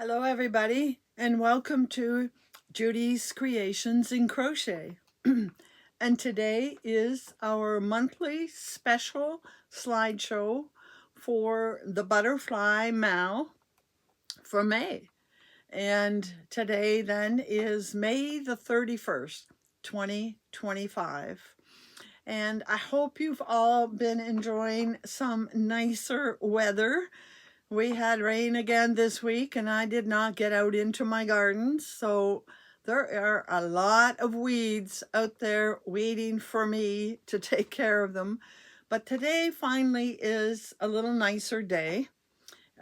Hello everybody and welcome to Judy's Creations in Crochet. And today is our monthly special slideshow for the butterfly mal for May. And today then is May the 31st, 2025. And I hope you've all been enjoying some nicer weather. We had rain again this week and I did not get out into my gardens, so there are a lot of weeds out there waiting for me to take care of them. But today finally is a little nicer day,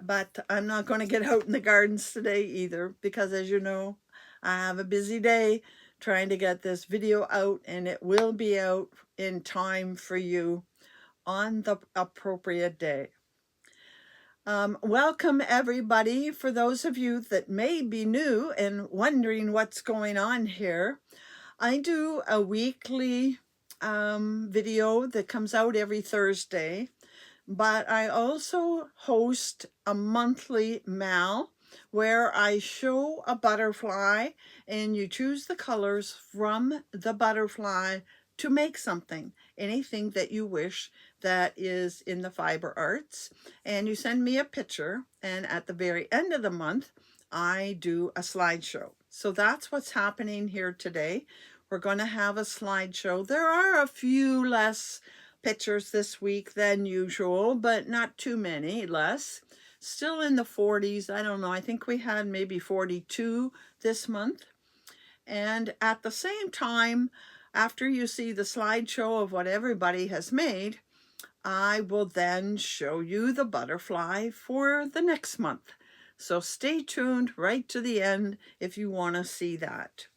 but I'm not going to get out in the gardens today either because, as you know, I have a busy day trying to get this video out, and it will be out in time for you on the appropriate day. Welcome everybody. For those of you that may be new and wondering what's going on here, I do a weekly video that comes out every Thursday, but I also host a monthly mal where I show a butterfly and you choose the colors from the butterfly to make something, anything that you wish that is in the fiber arts, and you send me a picture, and at the very end of the month I do a slideshow. So that's what's happening here today. We're going to have a slideshow. There are a few less pictures this week than usual, but not too many less. Still in the 40s. I don't know, I think we had maybe 42 this month. And at the same time, after you see the slideshow of what everybody has made, I will then show you the butterfly for the next month. So stay tuned right to the end if you want to see that.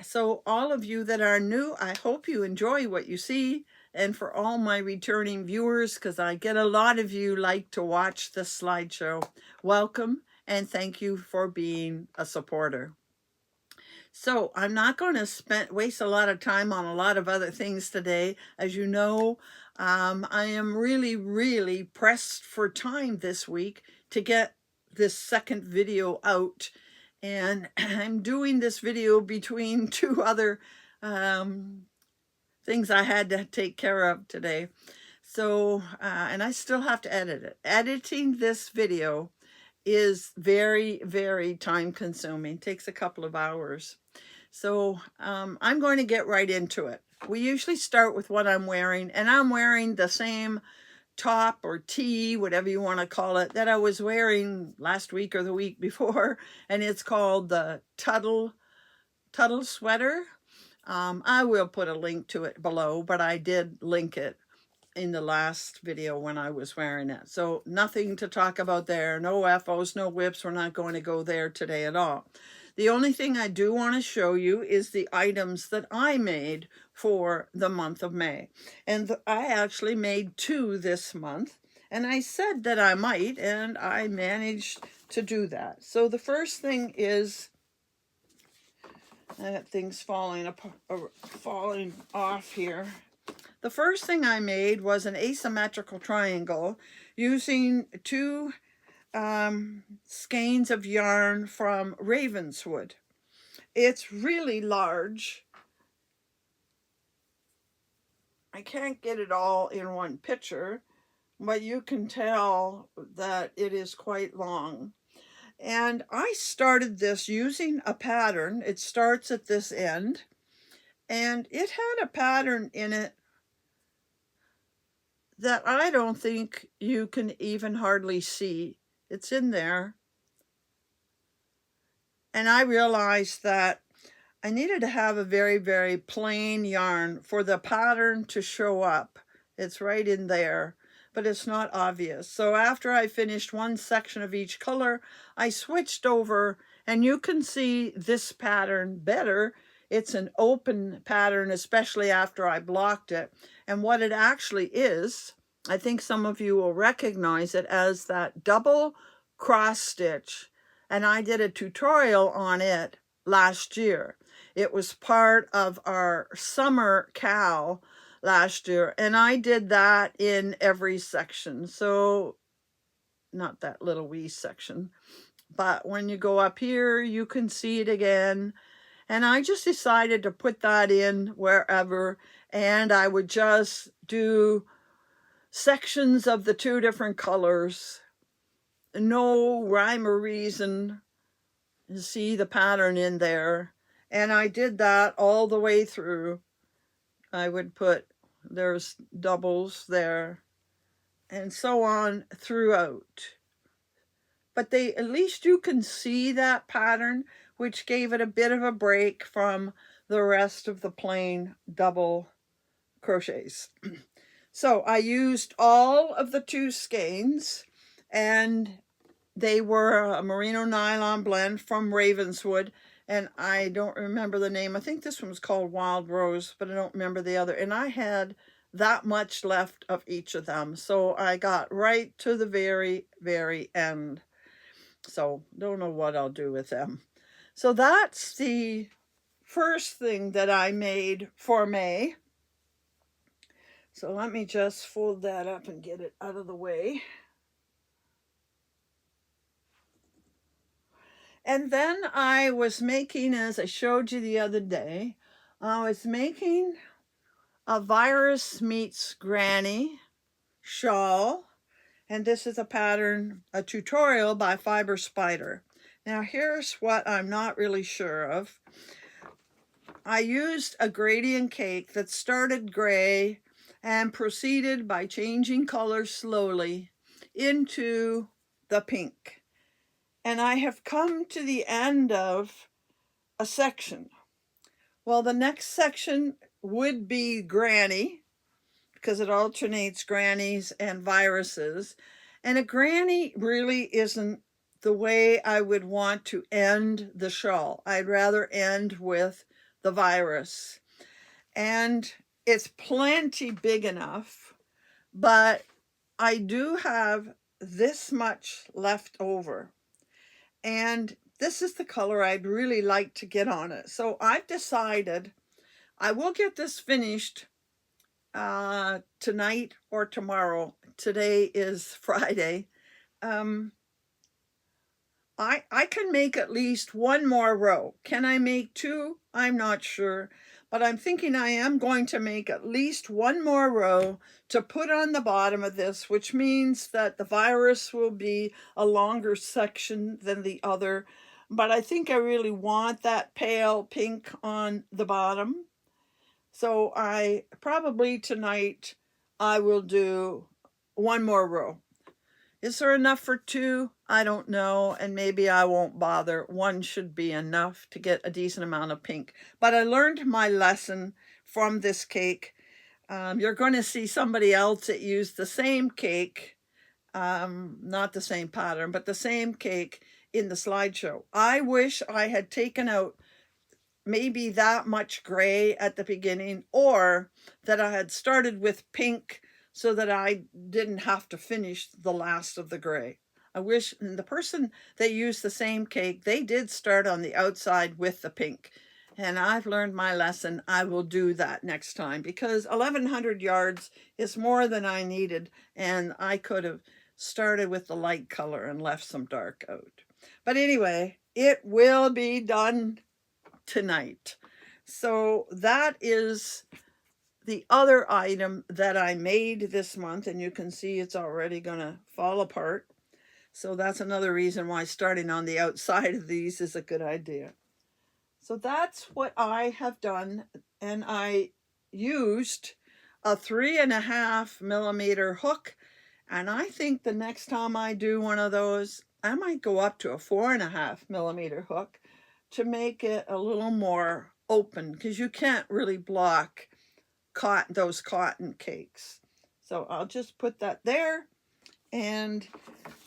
So all of you that are new, I hope you enjoy what you see. And for all my returning viewers, because I get a lot of you like to watch the slideshow, welcome and thank you for being a supporter. So I'm not going to waste a lot of time on a lot of other things today. As you know, I am really pressed for time this week to get this second video out. And I'm doing this video between two other things I had to take care of today. So, and I still have to edit it. Editing this video is very time consuming. It takes a couple of hours. So I'm going to get right into it. We usually start with what I'm wearing, and I'm wearing the same top or tee, whatever you want to call it, that I was wearing last week or the week before, and it's called the Tuttle sweater. I will put a link to it below, but I did link it in the last video when I was wearing it. So nothing to talk about there. No FOs, no whips. We're not going to go there today at all. The only thing I do want to show you is the items that I made for the month of May. And I actually made 2 this month. And I said that I might, and I managed to do that. So the first thing is, that thing's falling off here. The first thing I made was an asymmetrical triangle using 2 skeins of yarn from Ravenswood. It's really large. I can't get it all in one picture, but you can tell that it is quite long. And I started this using a pattern. It starts at this end, and it had a pattern in it that I don't think you can even hardly see. It's in there. And I realized that I needed to have a very plain yarn for the pattern to show up. It's right in there, but it's not obvious. So after I finished one section of each color, I switched over, and you can see this pattern better. It's an open pattern, especially after I blocked it. And what it actually is, I think some of you will recognize it as that double cross stitch. And I did a tutorial on it last year. It was part of our summer cowl last year, and I did that in every section. So not that little wee section, but when you go up here, you can see it again. And I just decided to put that in wherever, and I would just do sections of the two different colors. No rhyme or reason. You see the pattern in there. And I did that all the way through. I would put, there's doubles there, and so on throughout. But at least you can see that pattern, which gave it a bit of a break from the rest of the plain double crochets. So I used all of the two skeins, and they were a merino nylon blend from Ravenswood, and I don't remember the name. I think this one was called Wild Rose, but I don't remember the other. And I had that much left of each of them, so I got right to the very, very end. So don't know what I'll do with them. So that's the first thing that I made for May. So let me just fold that up and get it out of the way. And then I was making, as I showed you the other day, I was making a Virus Meets Granny shawl. And this is a pattern, a tutorial by Fiber Spider. Now here's what I'm not really sure of. I used a gradient cake that started gray and proceeded by changing colors slowly into the pink. And I have come to the end of a section. Well, the next section would be Granny, because it alternates grannies and viruses. And a granny really isn't the way I would want to end the shawl. I'd rather end with the virus. And it's plenty big enough, but I do have this much left over. And this is the color I'd really like to get on it. So I've decided I will get this finished tonight or tomorrow. Today is Friday. I can make at least one more row. Can I make two? I'm not sure, but I'm thinking I am going to make at least one more row to put on the bottom of this, which means that the virus will be a longer section than the other. But I think I really want that pale pink on the bottom. So I probably tonight I will do one more row. Is there enough for two? I don't know, and maybe I won't bother. One should be enough to get a decent amount of pink. But I learned my lesson from this cake. You're going to see somebody else that used the same cake, not the same pattern, but the same cake in the slideshow. I wish I had taken out maybe that much gray at the beginning, or that I had started with pink so that I didn't have to finish the last of the gray. I wish, and the person that used the same cake, they did start on the outside with the pink. And I've learned my lesson. I will do that next time, because 1,100 yards is more than I needed, and I could have started with the light color and left some dark out. But anyway, it will be done tonight. So that is the other item that I made this month, and you can see it's already going to fall apart. So that's another reason why starting on the outside of these is a good idea. So that's what I have done, and I used a 3.5 millimeter hook, and I think the next time I do one of those, I might go up to a 4.5 millimeter hook to make it a little more open, because you can't really block those cotton cakes. So I'll just put that there, and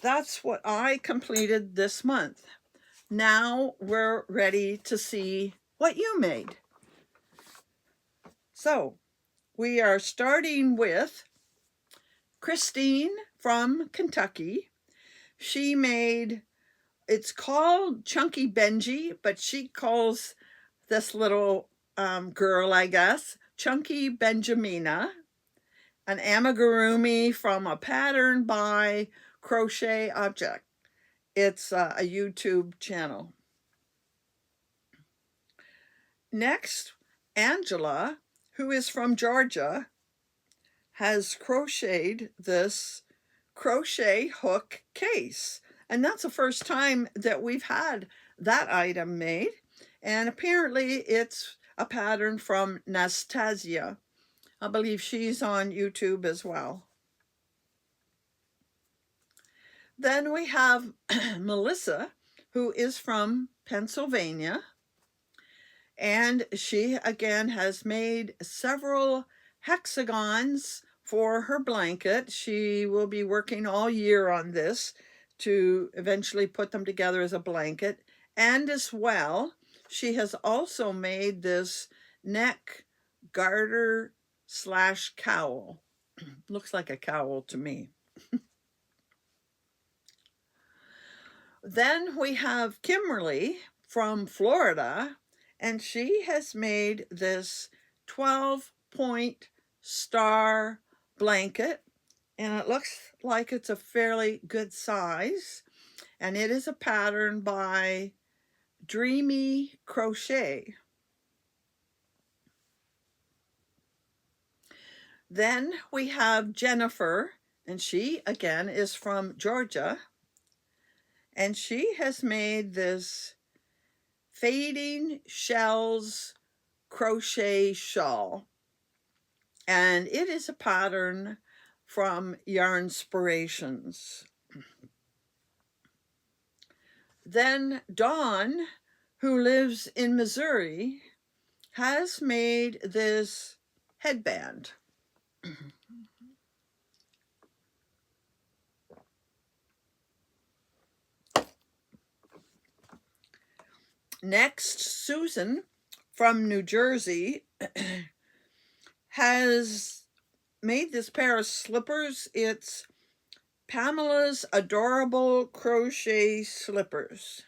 that's what I completed this month. Now we're ready to see what you made. So we are starting with Christine from Kentucky. She made, it's called Chunky Benji, but she calls this little girl, I guess, Chunky Benjamina, an amigurumi from a pattern by Crochet Object. it's a YouTube channel. Next, Angela, who is from Georgia, has crocheted this crochet hook case. And that's the first time that we've had that item made. And apparently it's a pattern from Nastasia. I believe she's on YouTube as well. Then we have Melissa, who is from Pennsylvania. And she, again, has made several hexagons for her blanket. She will be working all year on this to eventually put them together as a blanket. And as well, she has also made this neck garter / cowl. Looks like a cowl to me. Then we have Kimberly from Florida, and she has made this 12-point star blanket, and it looks like it's a fairly good size, and it is a pattern by Dreamy Crochet. Then we have Jennifer, and she again is from Georgia, and she has made this fading shells crochet shawl, and it is a pattern from Yarnspirations. Then Dawn, who lives in Missouri, has made this headband. Next, Susan from New Jersey has made this pair of slippers. It's Pamela's Adorable Crochet Slippers.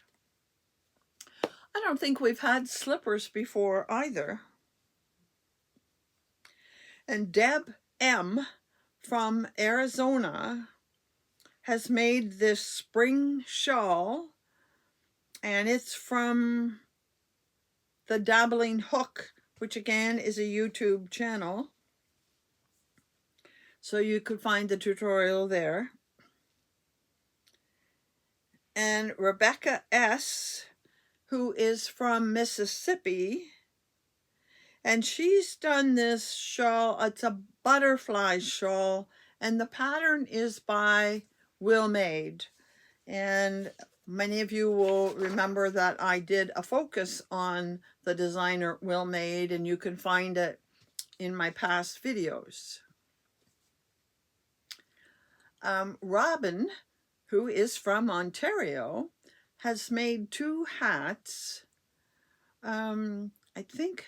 I don't think we've had slippers before either. And Deb M. from Arizona has made this spring shawl, and it's from the Dabbling Hook, which again is a YouTube channel. So you could find the tutorial there. And Rebecca S., who is from Mississippi, and she's done this shawl. It's a butterfly shawl, and the pattern is by Will Made. And many of you will remember that I did a focus on the designer Will Made, and you can find it in my past videos. Robin, who is from Ontario, has made 2 hats. I think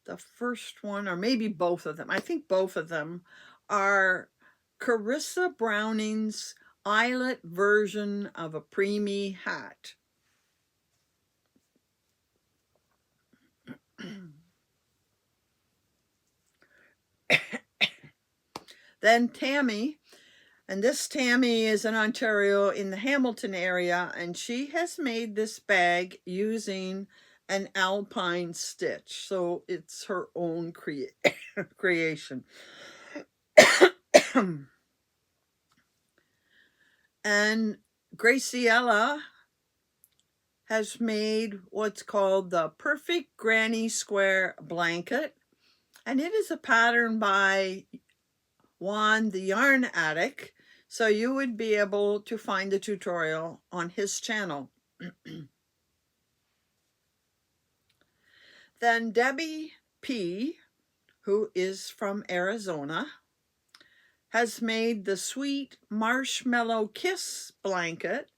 the first one, or maybe both of them, I think both of them are Carissa Browning's eyelet version of a preemie hat. Then Tammy, and this Tammy is in Ontario in the Hamilton area, and she has made this bag using an alpine stitch. So it's her own creation. And Graciela has made what's called the Perfect Granny Square Blanket, and it is a pattern by Juan the Yarn Addict, so you would be able to find the tutorial on his channel. Then Debbie P., who is from Arizona, has made the Sweet Marshmallow Kiss blanket,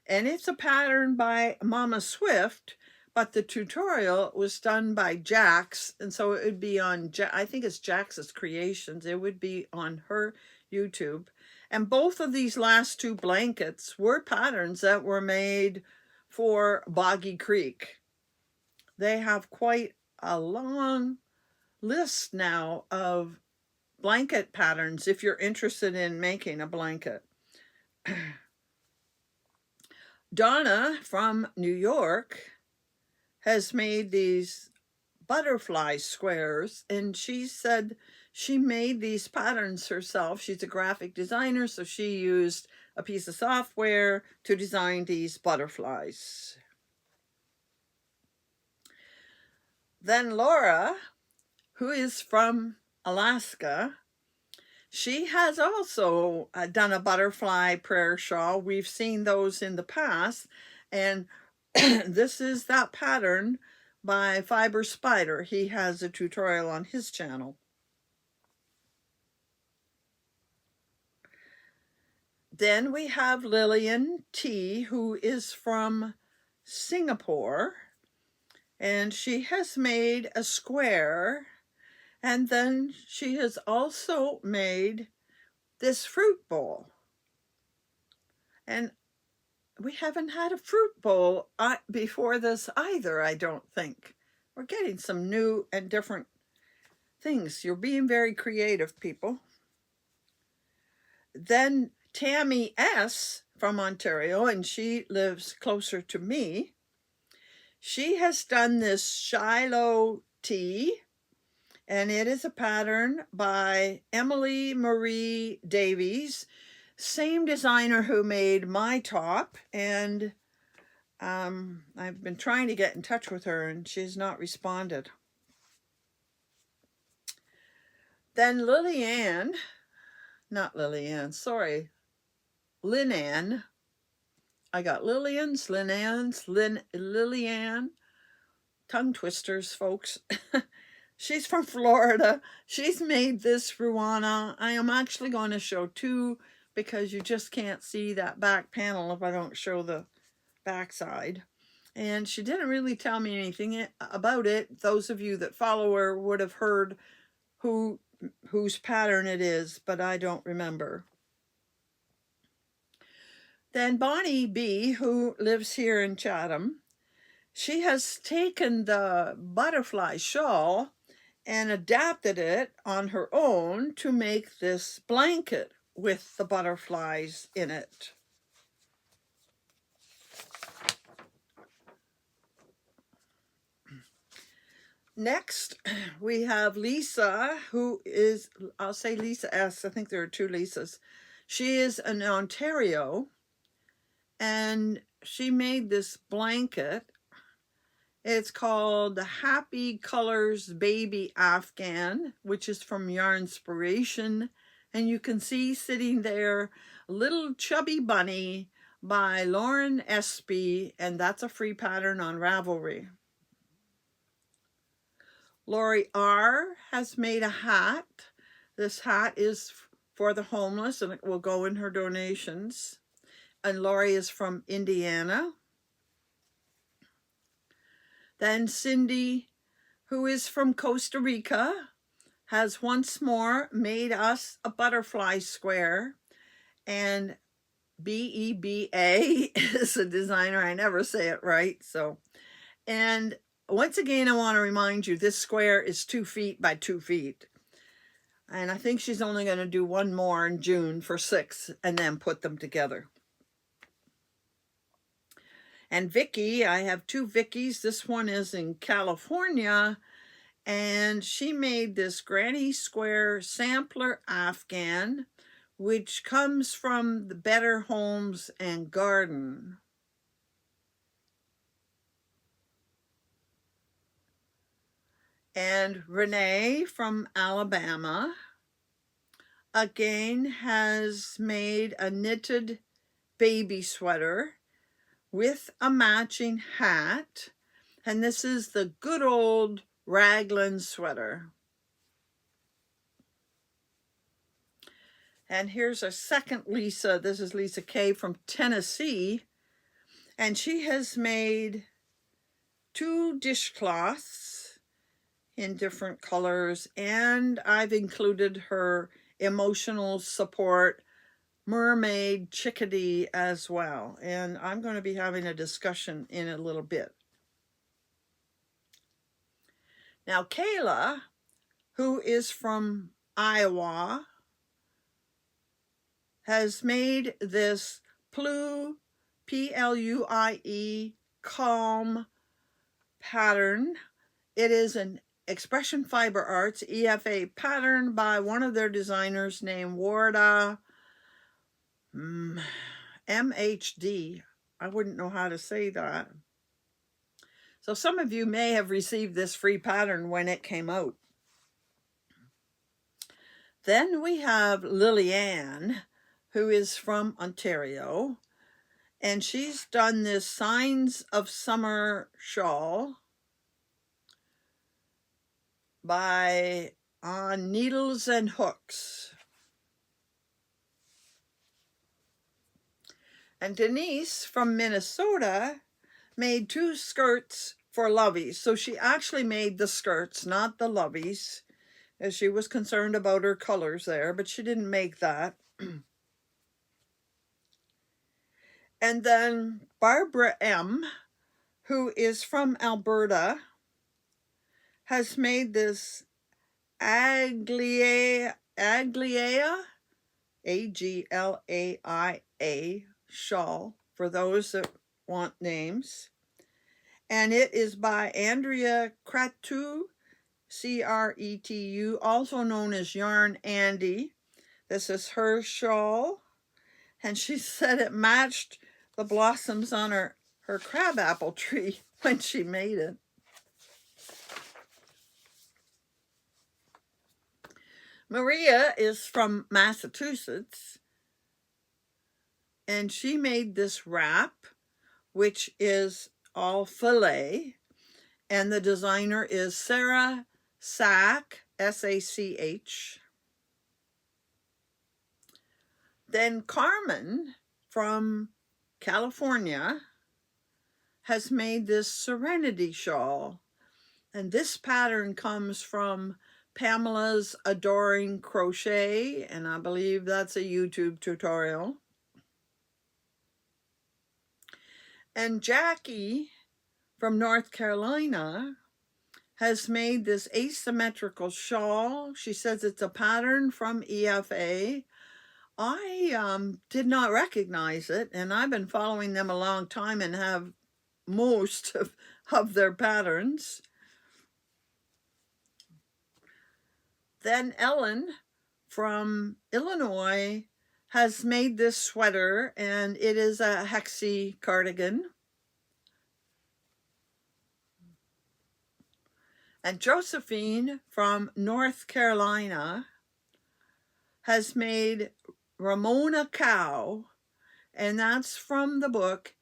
and it's a pattern by Mama Swift, but the tutorial was done by Jax, and so it would be on, I think it's Jax's Creations. It would be on her YouTube. And both of these last 2 blankets were patterns that were made for Boggy Creek. They have quite a long list now of blanket patterns if you're interested in making a blanket. Donna from New York has made these butterfly squares, and she said she made these patterns herself. She's a graphic designer, so she used a piece of software to design these butterflies. Then Laura, who is from Alaska, she has also done a butterfly prayer shawl. We've seen those in the past, and this is that pattern by Fiber Spider. He has a tutorial on his channel. Then we have Lillian T, who is from Singapore, and she has made a square, and then she has also made this fruit bowl. And we haven't had a fruit bowl before this either, I don't think. We're getting some new and different things. You're being very creative, people. Then Tammy S. from Ontario, and she lives closer to me. She has done this Shiloh tea, and it is a pattern by Emily Marie Davies, same designer who made my top, and I've been trying to get in touch with her, and she's not responded. Then Lillian, I got Lillian's, Lillian, tongue twisters, folks. She's from Florida. She's made this Ruana. I am actually going to show two because you just can't see that back panel if I don't show the back side. And she didn't really tell me anything about it. Those of you that follow her would have heard whose pattern it is, but I don't remember. Then Bonnie B, who lives here in Chatham, she has taken the butterfly shawl and adapted it on her own to make this blanket with the butterflies in it. Next, we have Lisa, who is, I'll say Lisa S. I think there are two Lisas. She is in Ontario, and she made this blanket. It's called the Happy Colors Baby Afghan, which is from Yarnspiration. And you can see sitting there, Little Chubby Bunny by Lauren Espy, and that's a free pattern on Ravelry. Lori R has made a hat. This hat is for the homeless, and it will go in her donations. And Lori is from Indiana. Then Cindy, who is from Costa Rica, has once more made us a butterfly square. And BEBA is a designer. I never say it right. And once again, I want to remind you, this square is 2 feet by 2 feet. And I think she's only going to do one more in June for 6 and then put them together. And Vicky, I have two Vickies. This one is in California, and she made this granny square sampler Afghan, which comes from the Better Homes and Garden. And Renee from Alabama, again, has made a knitted baby sweater with a matching hat. And this is the good old raglan sweater. And here's our second Lisa. This is Lisa K from Tennessee. And she has made 2 dishcloths in different colors. And I've included her emotional support mermaid chickadee as well. And I'm going to be having a discussion in a little bit. Now, Kayla, who is from Iowa, has made this Plu P-L-U-I-E, Calm pattern. It is an Expression Fiber Arts EFA pattern by one of their designers named Warda MHD. I wouldn't know how to say that. So some of you may have received this free pattern when it came out. Then we have Lillian, who is from Ontario, and she's done this Signs of Summer shawl by On Needles and Hooks. And Denise from Minnesota made 2 skirts for lovies. So she actually made the skirts, not the lovies, as she was concerned about her colors there, but she didn't make that. And then Barbara M., who is from Alberta, has made this Aglaia, A-G-L-A-I-A shawl, for those that want names. And it is by Andrea Cretu, C-R-E-T-U, also known as Yarn Andy. This is her shawl. And she said it matched the blossoms on her crabapple tree when she made it. Maria is from Massachusetts, and she made this wrap, which is all filet, and the designer is Sarah Sach, S-A-C-H. Then Carmen from California has made this Serenity shawl, and this pattern comes from Pamela's Adoring Crochet, and I believe that's a YouTube tutorial. And Jackie from North Carolina has made this asymmetrical shawl. She says it's a pattern from EFA. I did not recognize it, and I've been following them a long time and have most of their patterns. Then Ellen from Illinois has made this sweater, and it is a hexie cardigan. And Josephine from North Carolina has made Ramona Cow, and that's from the book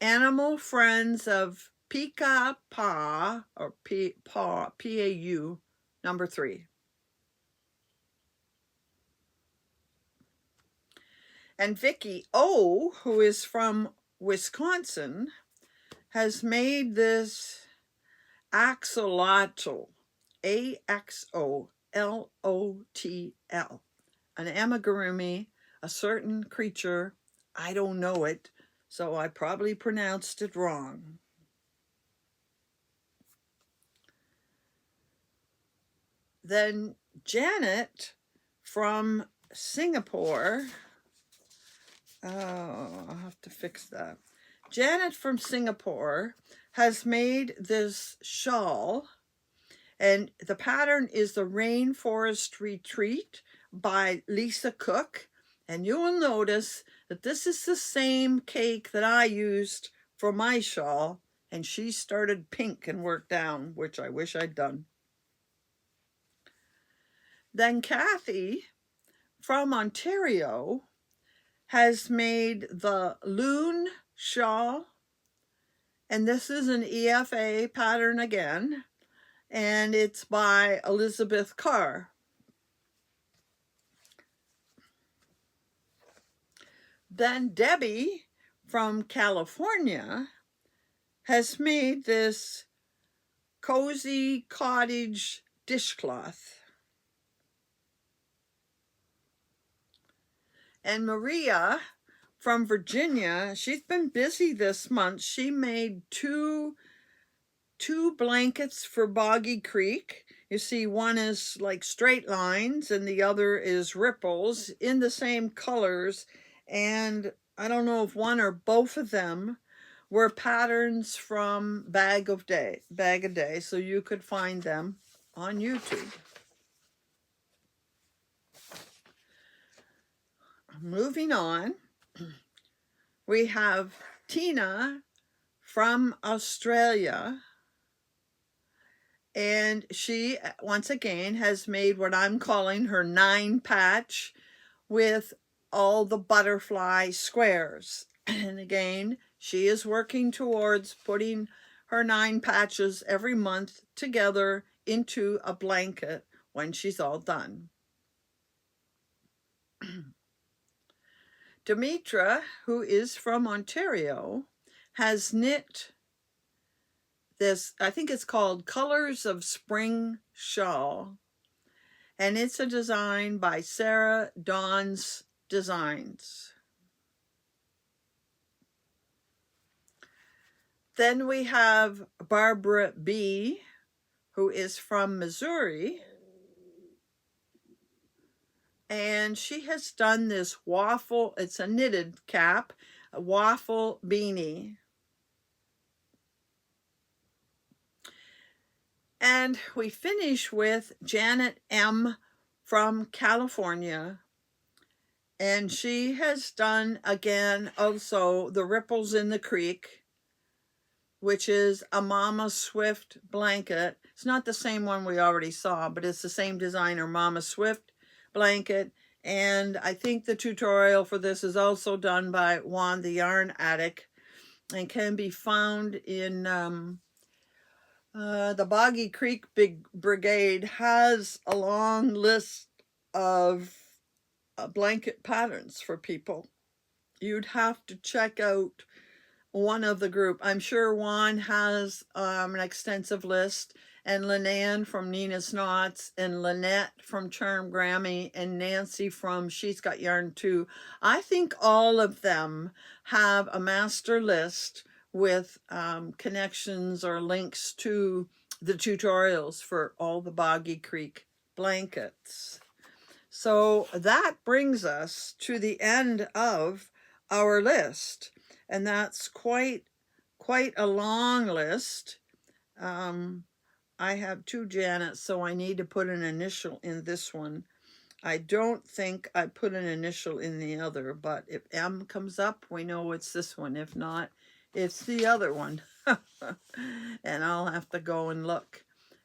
Animal Friends of Pika Pa, or P-A-U, number 3. And Vicki O., who is from Wisconsin, has made this axolotl, A-X-O-L-O-T-L, an amigurumi, a certain creature. I don't know it, so I probably pronounced it wrong. Then Janet from Singapore, I'll have to fix that. Janet from Singapore has made this shawl, and the pattern is the Rainforest Retreat by Lisa Cook. And you will notice that this is the same cake that I used for my shawl, and she started pink and worked down, which I wish I'd done. Then Kathy from Ontario has made the Loon shawl, and this is an EFA pattern again, and it's by Elizabeth Carr. Then Debbie from California has made this Cozy Cottage dishcloth. And Maria from Virginia, she's been busy this month. She made two blankets for Boggy Creek. You see, one is like straight lines and the other is ripples in the same colors. And I don't know if one or both of them were patterns from Bag a Day, so you could find them on YouTube. Moving on, we have Tina from Australia, and she once again has made what I'm calling her 9 patch with all the butterfly squares. And again, she is working towards putting her 9 patches every month together into a blanket when she's all done. Demetra, who is from Ontario, has knit this, I think it's called Colors of Spring Shawl, and it's a design by Sarah Dawn's Designs. Then we have Barbara B., who is from Missouri, and she has done this waffle, it's a knitted cap, a waffle beanie. And we finish with Janet M. from California, and she has done again also the Ripples in the Creek, which is a Mama Swift blanket. It's not the same one we already saw, but it's the same designer, Mama Swift blanket. And I think the tutorial for this is also done by Juan the Yarn Addict and can be found in the Boggy Creek Big Brigade has a long list of blanket patterns for people. You'd have to check out one of the group. I'm sure Juan has an extensive list, and Lynanne from Nina's Knots, and Lynette from Charm Grammy, and Nancy from She's Got Yarn Too. I think all of them have a master list with connections or links to the tutorials for all the Boggy Creek blankets. So that brings us to the end of our list, and that's quite a long list. I have 2 Janets, so I need to put an initial in this one. I don't think I put an initial in the other, but if M comes up, we know it's this one. If not, it's the other one. And I'll have to go and look.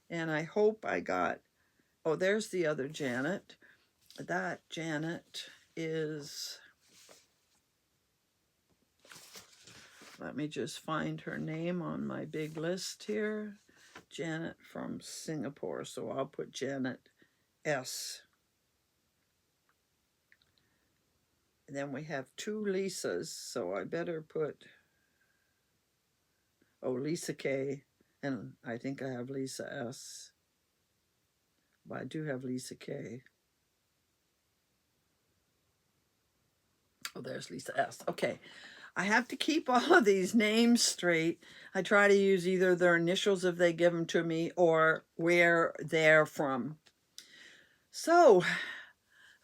And I hope I got, oh, there's the other Janet. That Janet is, let me just find her name on my big list here. Janet from Singapore, so I'll put Janet S. And then we have 2 Lisas, so I better put, oh, Lisa K, and I think I have Lisa S. But I do have Lisa K. Oh, there's Lisa S. Okay, I have to keep all of these names straight. I try to use either their initials if they give them to me or where they're from. So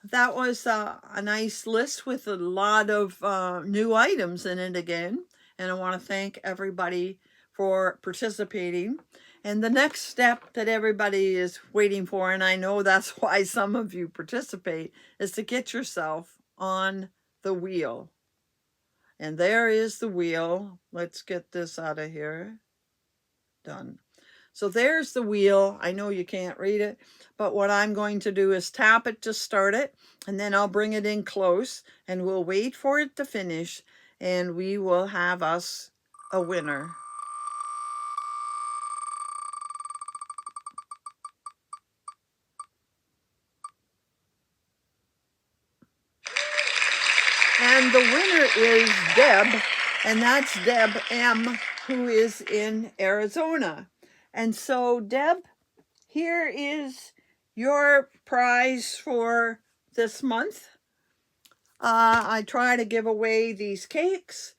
that was a nice list with a lot of new items in it again. And I want to thank everybody for participating. And the next step that everybody is waiting for, and I know that's why some of you participate, is to get yourself on the wheel. And there is the wheel. Let's get this out of here. Done. So there's the wheel. I know you can't read it, but what I'm going to do is tap it to start it, and then I'll bring it in close, and we'll wait for it to finish, and we will have us a winner. And the winner is Deb, and that's Deb M., who is in Arizona. And so, Deb, here is your prize for this month. I try to give away these cakes.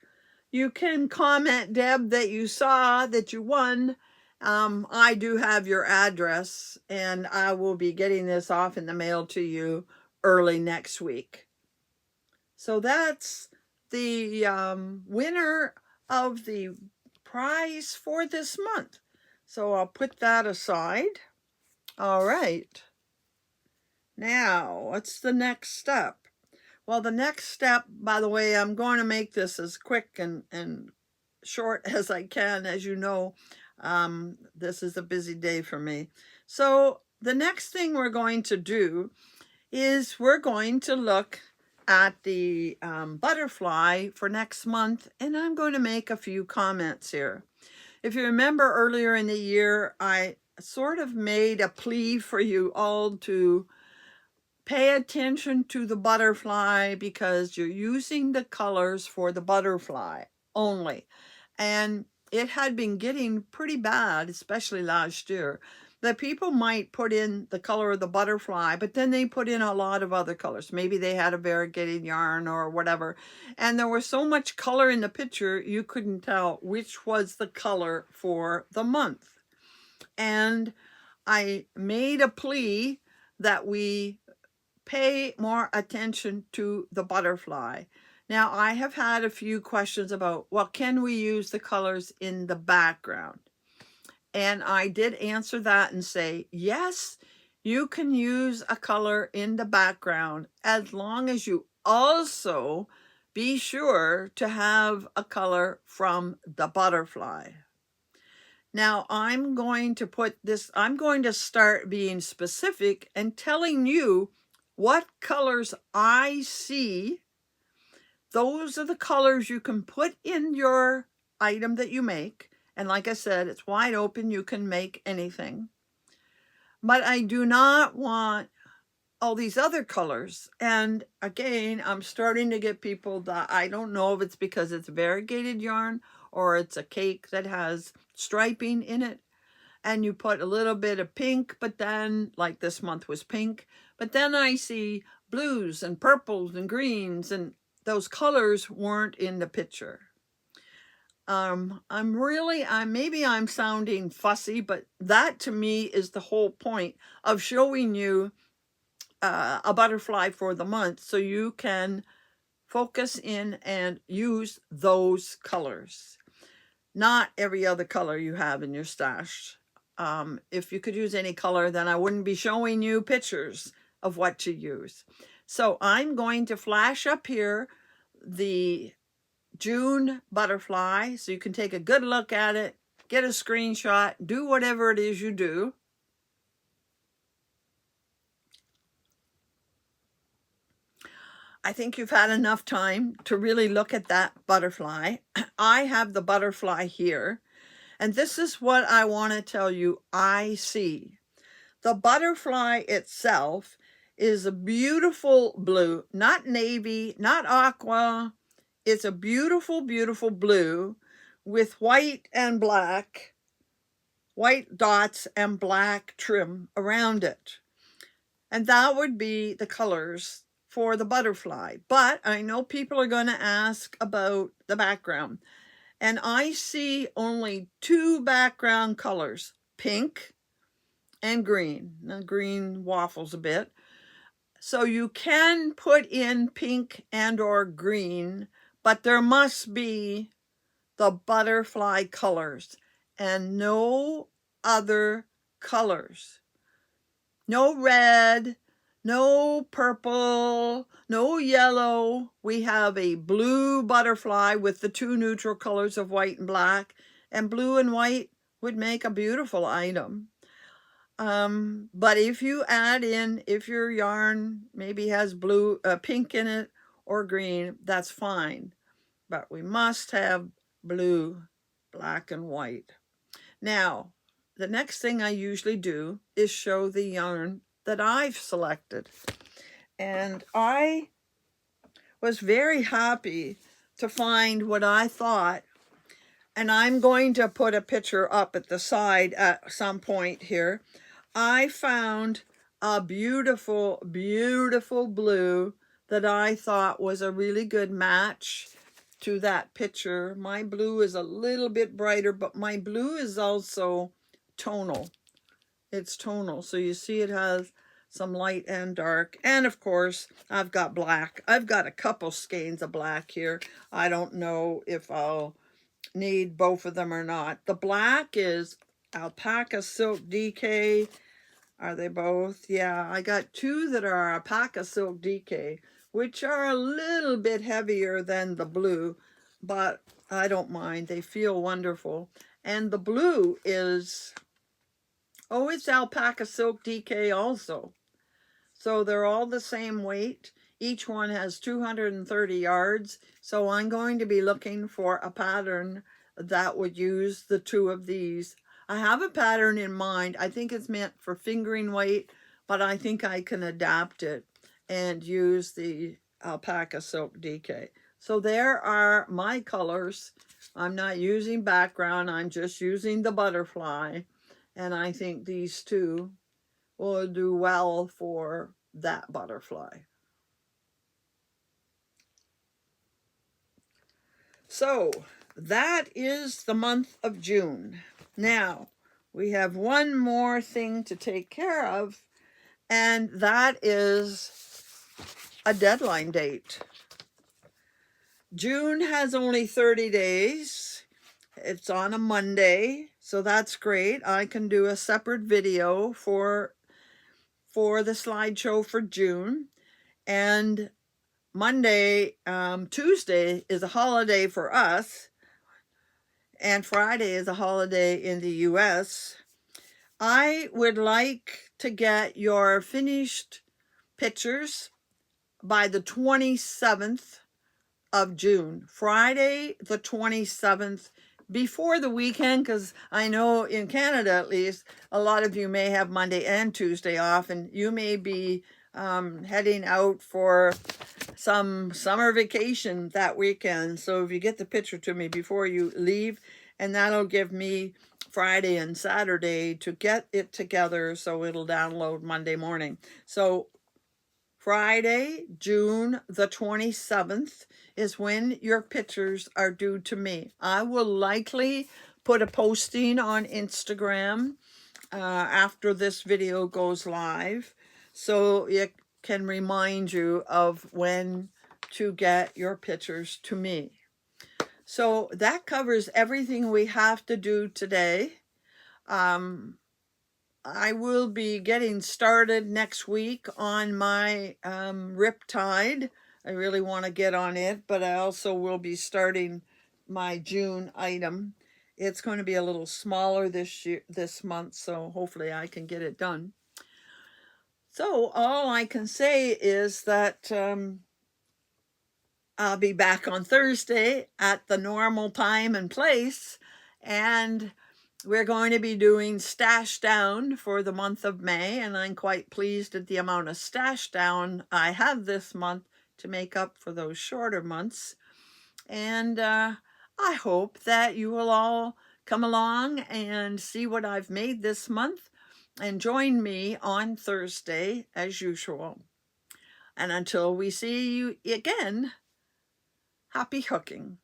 You can comment, Deb, that you saw, that you won. I do have your address, and I will be getting this off in the mail to you early next week. So that's the winner of the prize for this month. So I'll put that aside. All right. Now, what's the next step? Well, the next step, by the way, I'm going to make this as quick and short as I can. As you know, this is a busy day for me. So the next thing we're going to do is we're going to look at the butterfly for next month, and I'm going to make a few comments here. If you remember earlier in the year, I sort of made a plea for you all to pay attention to the butterfly because you're using the colors for the butterfly only. And it had been getting pretty bad, especially last year, that people might put in the color of the butterfly, but then they put in a lot of other colors. Maybe they had a variegated yarn or whatever. And there was so much color in the picture, you couldn't tell which was the color for the month. And I made a plea that we pay more attention to the butterfly. Now, I have had a few questions about, well, can we use the colors in the background? And I did answer that and say, yes, you can use a color in the background as long as you also be sure to have a color from the butterfly. Now, I'm going to start being specific and telling you what colors I see. Those are the colors you can put in your item that you make. And like I said, it's wide open. You can make anything. But I do not want all these other colors. And again, I'm starting to get people that I don't know if it's because it's variegated yarn or it's a cake that has striping in it. And you put a little bit of pink, but then, like this month was pink. But then I see blues and purples and greens, and those colors weren't in the picture. Maybe I'm sounding fussy, but that to me is the whole point of showing you a butterfly for the month so you can focus in and use those colors, not every other color you have in your stash. If you could use any color, then I wouldn't be showing you pictures of what to use. So I'm going to flash up here the June butterfly so you can take a good look at it, get a screenshot, do whatever it is you do. I think you've had enough time to really look at that butterfly. I have the butterfly here, and this is what I want to tell you I see. The butterfly itself is a beautiful blue, not navy, not aqua. It's a beautiful, beautiful blue with white and black, white dots and black trim around it. And that would be the colors for the butterfly. But I know people are going to ask about the background. And I see only two background colors, pink and green. Now, green waffles a bit. So you can put in pink and or green, but there must be the butterfly colors and no other colors. No red, no purple, no yellow. We have a blue butterfly with the two neutral colors of white and black, and blue and white would make a beautiful item. But if you add in, if your yarn maybe has pink in it or green, that's fine. But we must have blue, black, and white. Now, the next thing I usually do is show the yarn that I've selected. And I was very happy to find what I thought, and I'm going to put a picture up at the side at some point here. I found a beautiful, beautiful blue that I thought was a really good match to that picture. My blue is a little bit brighter, but my blue is also tonal. It's tonal. So you see it has some light and dark. And of course, I've got black. I've got a couple skeins of black here. I don't know if I'll need both of them or not. The black is Alpaca Silk DK. Are they both? Yeah, I got two that are Alpaca Silk DK, which are a little bit heavier than the blue, but I don't mind. They feel wonderful. And the blue is, oh, it's Alpaca Silk DK also. So they're all the same weight. Each one has 230 yards. So I'm going to be looking for a pattern that would use the two of these. I have a pattern in mind. I think it's meant for fingering weight, but I think I can adapt it and use the Alpaca Silk DK. So there are my colors. I'm not using background. I'm just using the butterfly. And I think these two will do well for that butterfly. So that is the month of June. Now we have one more thing to take care of, and that is a deadline date. June has only 30 days. It's on a Monday, so that's great. I can do a separate video for the slideshow for June. And Monday, Tuesday is a holiday for us, and Friday is a holiday in the US. I would like to get your finished pictures by the 27th of June, Friday the 27th, before the weekend, because I know in Canada at least, a lot of you may have Monday and Tuesday off, and you may be heading out for some summer vacation that weekend. So if you get the picture to me before you leave, and that'll give me Friday and Saturday to get it together so it'll download Monday morning. So Friday, June the 27th is when your pictures are due to me. I will likely put a posting on Instagram after this video goes live, so it can remind you of when to get your pictures to me. So that covers everything we have to do today. I will be getting started next week on my Riptide. I really want to get on it, but I also will be starting my June item. It's going to be a little smaller this month, so hopefully I can get it done. So all I can say is that I'll be back on Thursday at the normal time and place, and we're going to be doing Stash Down for the month of May, and I'm quite pleased at the amount of Stash Down I have this month to make up for those shorter months. And I hope that you will all come along and see what I've made this month and join me on Thursday as usual. And until we see you again, happy hooking.